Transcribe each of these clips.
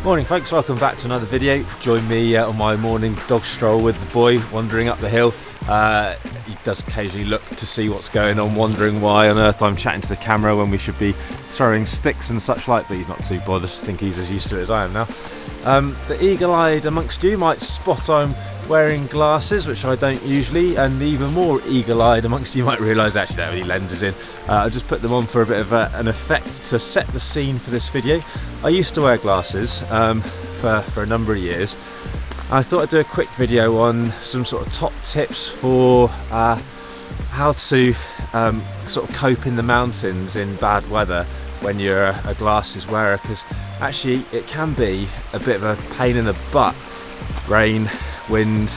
Morning folks, welcome back to another video. Join me on my morning dog stroll with the boy wandering up the hill. He does occasionally look to see what's going on, wondering why on earth I'm chatting to the camera when we should be throwing sticks and such like, but he's not too bothered. I think he's as used to it as I am now. The eagle-eyed amongst you might spot I'm wearing glasses, which I don't usually, and the even more eagle-eyed amongst you might realise actually don't have any lenses in. I just put them on for a bit of an effect to set the scene for this video. I used to wear glasses for a number of years. I thought I'd do a quick video on some sort of top tips for how to sort of cope in the mountains in bad weather when you're a glasses wearer, because actually it can be a bit of a pain in the butt. Rain, wind,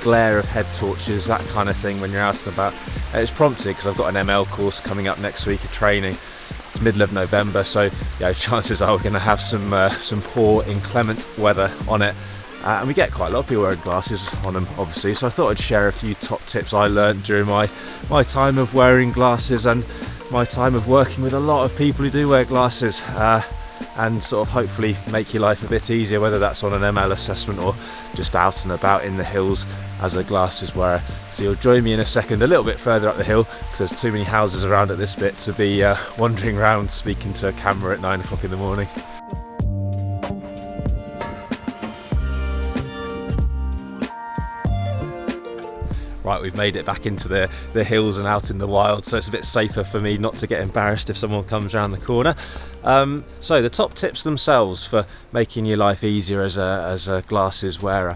glare of head torches, that kind of thing when you're out and about. And it's prompted because I've got an ML course coming up next week of training. It's middle of November, so chances are we're going to have some poor inclement weather on it. And we get quite a lot of people wearing glasses on them, obviously, so I thought I'd share a few top tips I learned during my time of wearing glasses and my time of working with a lot of people who do wear glasses, and sort of hopefully make your life a bit easier, whether that's on an ML assessment or just out and about in the hills as a glasses wearer. So you'll join me in a second a little bit further up the hill, because there's too many houses around at this bit to be wandering around speaking to a camera at 9 o'clock in the morning. Right, we've made it back into the hills and out in the wild, so it's a bit safer for me not to get embarrassed if someone comes around the corner. So the top tips themselves for making your life easier as a glasses wearer.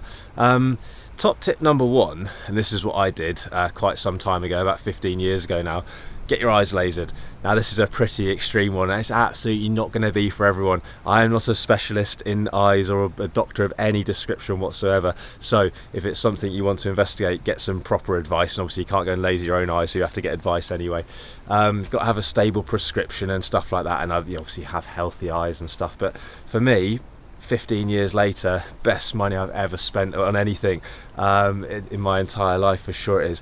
Top tip number one, and this is what I did quite some time ago, about 15 years ago now. Get your eyes lasered. Now this is a pretty extreme one, and it's absolutely not going to be for everyone. I am not a specialist in eyes or a doctor of any description whatsoever, so if it's something you want to investigate, get some proper advice. And obviously you can't go and laser your own eyes, so you have to get advice anyway. You've got to have a stable prescription and stuff like that, and you obviously have healthy eyes and stuff. But for me, 15 years later, best money I've ever spent on anything in my entire life, for sure it is.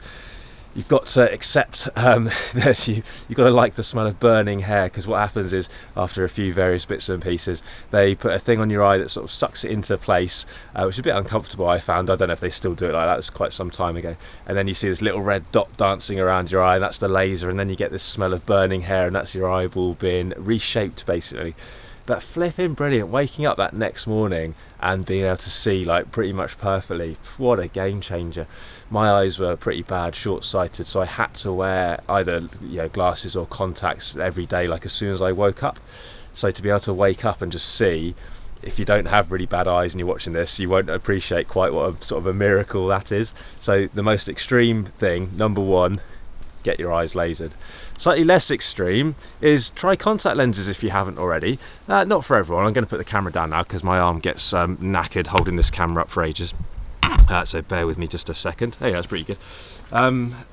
You've got to accept that you've got to like the smell of burning hair, because what happens is after a few various bits and pieces, they put a thing on your eye that sort of sucks it into place, which is a bit uncomfortable, I found. I don't know if they still do it like that, it was quite some time ago. And then you see this little red dot dancing around your eye, and that's the laser, and then you get this smell of burning hair, and that's your eyeball being reshaped basically. But flipping brilliant, waking up that next morning and being able to see like pretty much perfectly, what a game changer. My eyes were pretty bad, short-sighted, so I had to wear either glasses or contacts every day, like as soon as I woke up. So to be able to wake up and just see, if you don't have really bad eyes and you're watching this, you won't appreciate quite what a sort of a miracle that is. So the most extreme thing, number one, get your eyes lasered. Slightly less extreme is try contact lenses if you haven't already. Not for everyone. I'm going to put the camera down now because my arm gets knackered holding this camera up for ages. So bear with me just a second. Hey, that's pretty good.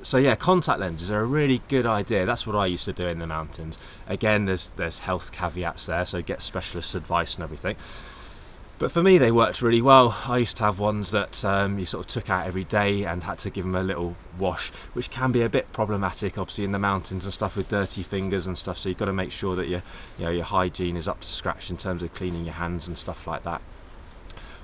So yeah, contact lenses are a really good idea. That's what I used to do in the mountains. Again, there's health caveats there, so get specialist advice and everything. But for me, they worked really well. I used to have ones that you sort of took out every day and had to give them a little wash, which can be a bit problematic, obviously, in the mountains and stuff with dirty fingers and stuff. So you've got to make sure that your hygiene is up to scratch in terms of cleaning your hands and stuff like that.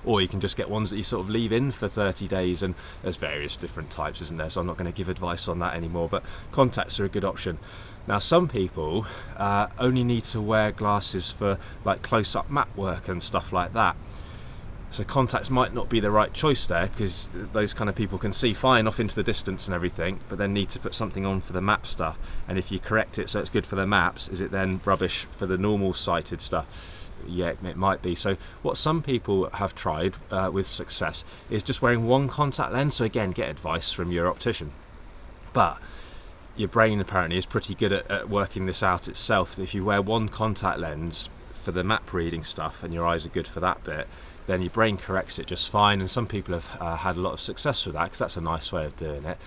Or you can just get ones that you sort of leave in for 30 days, and there's various different types, isn't there? So I'm not going to give advice on that anymore, but contacts are a good option. Now some people only need to wear glasses for like close-up map work and stuff like that. So contacts might not be the right choice there, because those kind of people can see fine off into the distance and everything, but then need to put something on for the map stuff. And if you correct it so it's good for the maps, is it then rubbish for the normal sighted stuff? Yeah, it might be. So what some people have tried with success is just wearing one contact lens. So again, get advice from your optician. But your brain apparently is pretty good at working this out itself. If you wear one contact lens for the map reading stuff and your eyes are good for that bit, then your brain corrects it just fine. And some people have had a lot of success with that, because that's a nice way of doing it.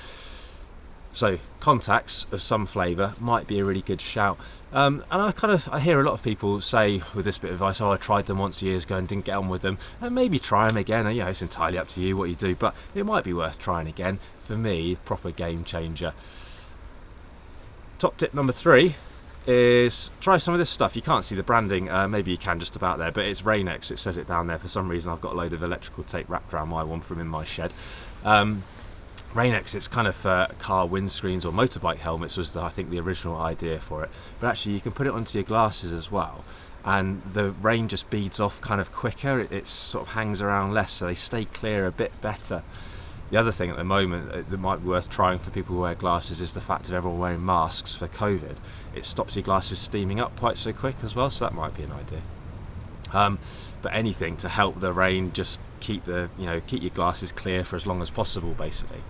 So contacts of some flavour might be a really good shout. And I hear a lot of people say with this bit of advice, oh, I tried them once years ago and didn't get on with them, and maybe try them again. And it's entirely up to you what you do, but it might be worth trying again. For me, proper game changer. Top tip number 3, is try some of this stuff. You can't see the branding, maybe you can just about there, but it's Rain-X. It says it down there. For some reason I've got a load of electrical tape wrapped around my one from in my shed. Rain-X, it's kind of for car windscreens or motorbike helmets was I think the original idea for it, but actually you can put it onto your glasses as well, and the rain just beads off kind of quicker. It sort of hangs around less, so they stay clear a bit better. The other thing at the moment that might be worth trying for people who wear glasses is the fact of everyone wearing masks for COVID. It stops your glasses steaming up quite so quick as well, so that might be an idea. But anything to help the rain just keep your glasses clear for as long as possible, basically.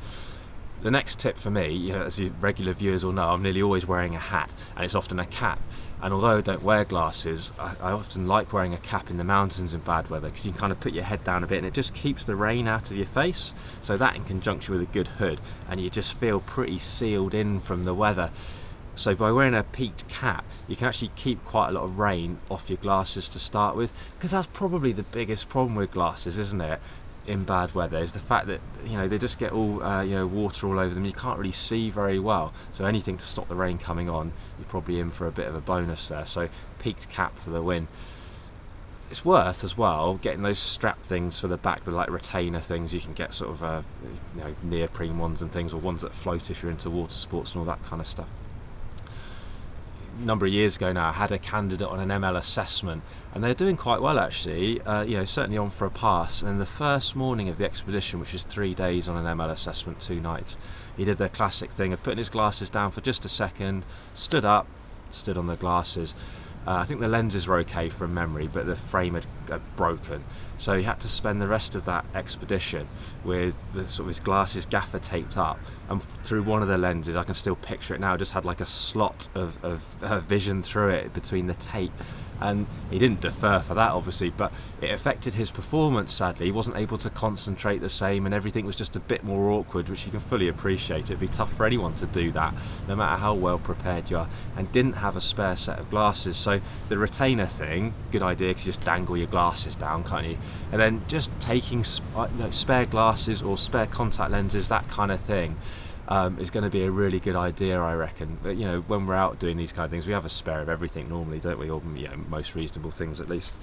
The next tip for me, as you regular viewers will know, I'm nearly always wearing a hat, and it's often a cap. And although I don't wear glasses, I often like wearing a cap in the mountains in bad weather, because you can kind of put your head down a bit and it just keeps the rain out of your face. So that in conjunction with a good hood, and you just feel pretty sealed in from the weather. So by wearing a peaked cap, you can actually keep quite a lot of rain off your glasses to start with, because that's probably the biggest problem with glasses, isn't it, in bad weather, is the fact that they just get all water all over them. You can't really see very well, so anything to stop the rain coming on, you're probably in for a bit of a bonus there. So peaked cap for the win. It's worth as well getting those strap things for the back, the like retainer things. You can get sort of neoprene ones and things, or ones that float if you're into water sports and all that kind of stuff. Number of years ago now, I had a candidate on an ML assessment, and they're doing quite well actually, certainly on for a pass. And the first morning of the expedition, which is 3 days on an ML assessment, 2 nights, he did the classic thing of putting his glasses down for just a second, stood up, stood on the glasses. I think the lenses were okay from memory, but the frame had broken, so he had to spend the rest of that expedition with the sort of his glasses gaffer taped up, and through one of the lenses, I can still picture it now, just had like a slot of vision through it between the tape. And he didn't defer for that, obviously, but it affected his performance, sadly. He wasn't able to concentrate the same, and everything was just a bit more awkward, which you can fully appreciate. It'd be tough for anyone to do that, no matter how well prepared you are, and didn't have a spare set of glasses. So the retainer thing, good idea, because you just dangle your glasses down, can't you? And then just taking spare glasses or spare contact lenses, that kind of thing, is going to be a really good idea, I reckon. But when we're out doing these kind of things, we have a spare of everything normally, don't we? Or most reasonable things at least.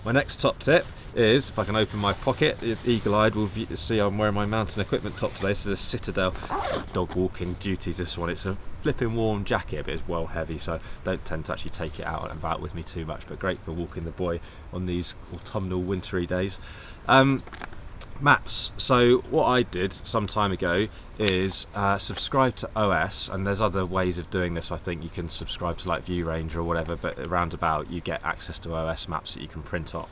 My next top tip is, if I can open my pocket, eagle-eyed will see I'm wearing my mountain equipment top today. This is a Citadel dog walking duties, this one. It's a flipping warm jacket, but it's well heavy, so I don't tend to actually take it out and about with me too much, but great for walking the boy on these autumnal wintry days. Maps. So what I did some time ago is subscribe to OS, and there's other ways of doing this. I think you can subscribe to like View Ranger or whatever, but around about you get access to OS maps that you can print off,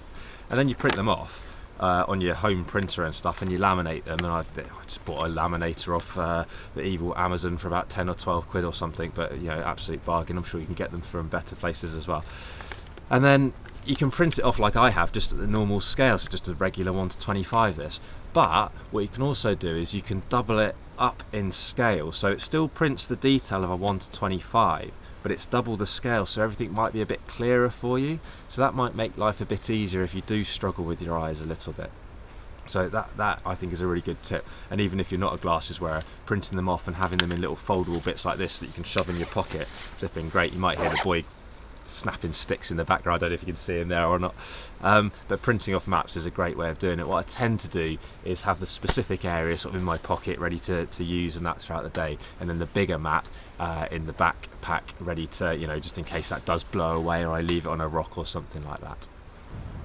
and then you print them off on your home printer and stuff, and you laminate them. And I just bought a laminator off the evil Amazon for about 10 or 12 quid or something, but absolute bargain. I'm sure you can get them from better places as well. And then you can print it off like I have, just at the normal scale, so just a regular 1:25 this. But what you can also do is you can double it up in scale, so it still prints the detail of a 1:25, but it's double the scale, so everything might be a bit clearer for you. So that might make life a bit easier if you do struggle with your eyes a little bit. So that I think is a really good tip. And even if you're not a glasses wearer, printing them off and having them in little foldable bits like this that you can shove in your pocket, flipping great. You might hear the boy snapping sticks in the background. I don't know if you can see him there or not, but printing off maps is a great way of doing it. What I tend to do is have the specific area sort of in my pocket ready to use, and that throughout the day, and then the bigger map in the backpack ready to just in case that does blow away or I leave it on a rock or something like that.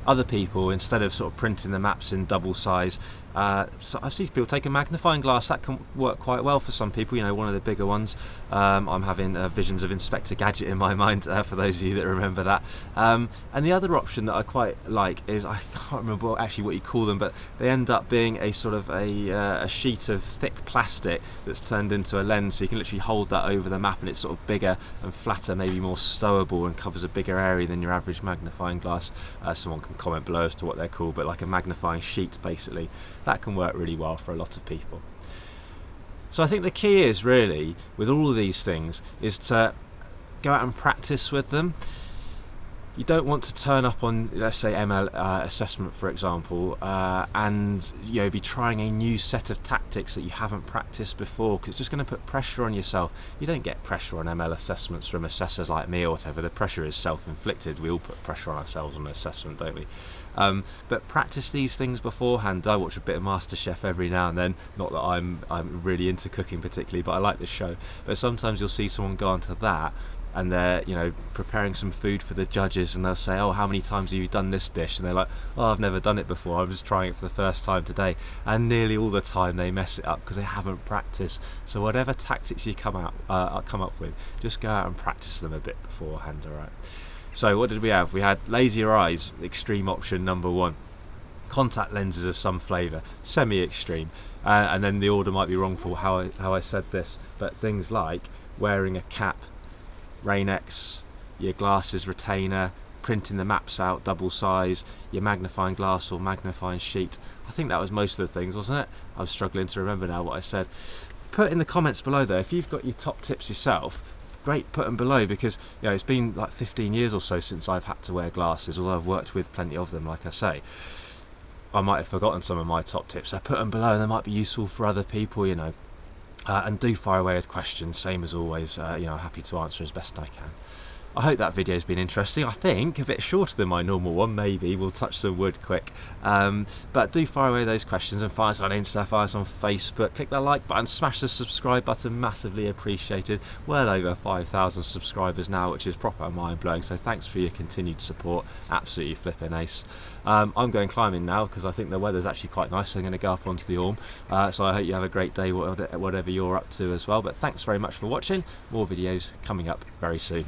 Other people, instead of sort of printing the maps in double size, so I've seen people take a magnifying glass. That can work quite well for some people, one of the bigger ones. I'm having visions of Inspector Gadget in my mind, for those of you that remember that. And the other option that I quite like is, I can't remember actually what you call them, but they end up being a sort of a sheet of thick plastic that's turned into a lens, so you can literally hold that over the map, and it's sort of bigger and flatter, maybe more stowable, and covers a bigger area than your average magnifying glass. Someone can comment below as to what they're called, but like a magnifying sheet basically. That can work really well for a lot of people. So I think the key is really, with all of these things, is to go out and practice with them. you don't want to turn up on, let's say, ML assessment, for example, and be trying a new set of tactics that you haven't practiced before, because it's just going to put pressure on yourself. You don't get pressure on ML assessments from assessors like me or whatever. The pressure is self-inflicted. We all put pressure on ourselves on an assessment, don't we? But practice these things beforehand. I watch a bit of MasterChef every now and then. Not that I'm really into cooking particularly, but I like this show. But sometimes you'll see someone go onto that, and they're preparing some food for the judges, and they'll say, oh, how many times have you done this dish? And they're like, oh, I've never done it before, I'm just trying it for the first time today. And nearly all the time they mess it up because they haven't practiced. So whatever tactics you come up with, just go out and practice them a bit beforehand. All right. So what did we have? We had lazier eyes, extreme option number 1. Contact lenses of some flavour, semi-extreme, and then the order might be wrong for how I said this, but things like wearing a cap, Rain-X, your glasses retainer, printing the maps out double size, your magnifying glass or magnifying sheet. I think that was most of the things, wasn't it? I'm struggling to remember now what I said. Put in the comments below though, if you've got your top tips yourself, great, put them below, because it's been like 15 years or so since I've had to wear glasses, although I've worked with plenty of them, like I say. I might have forgotten some of my top tips, so put them below, they might be useful for other people, and do fire away with questions, same as always. Happy to answer as best I can. I hope that video has been interesting. I think a bit shorter than my normal one, maybe. We'll touch some wood quick. But do fire away those questions, and fire us on Insta, fire us on Facebook. Click that like button, smash the subscribe button, massively appreciated. Well over 5,000 subscribers now, which is proper mind-blowing. So thanks for your continued support. Absolutely flipping ace. I'm going climbing now because I think the weather's actually quite nice, so I'm going to go up onto the Orme. So I hope you have a great day, whatever you're up to as well. But thanks very much for watching. More videos coming up very soon.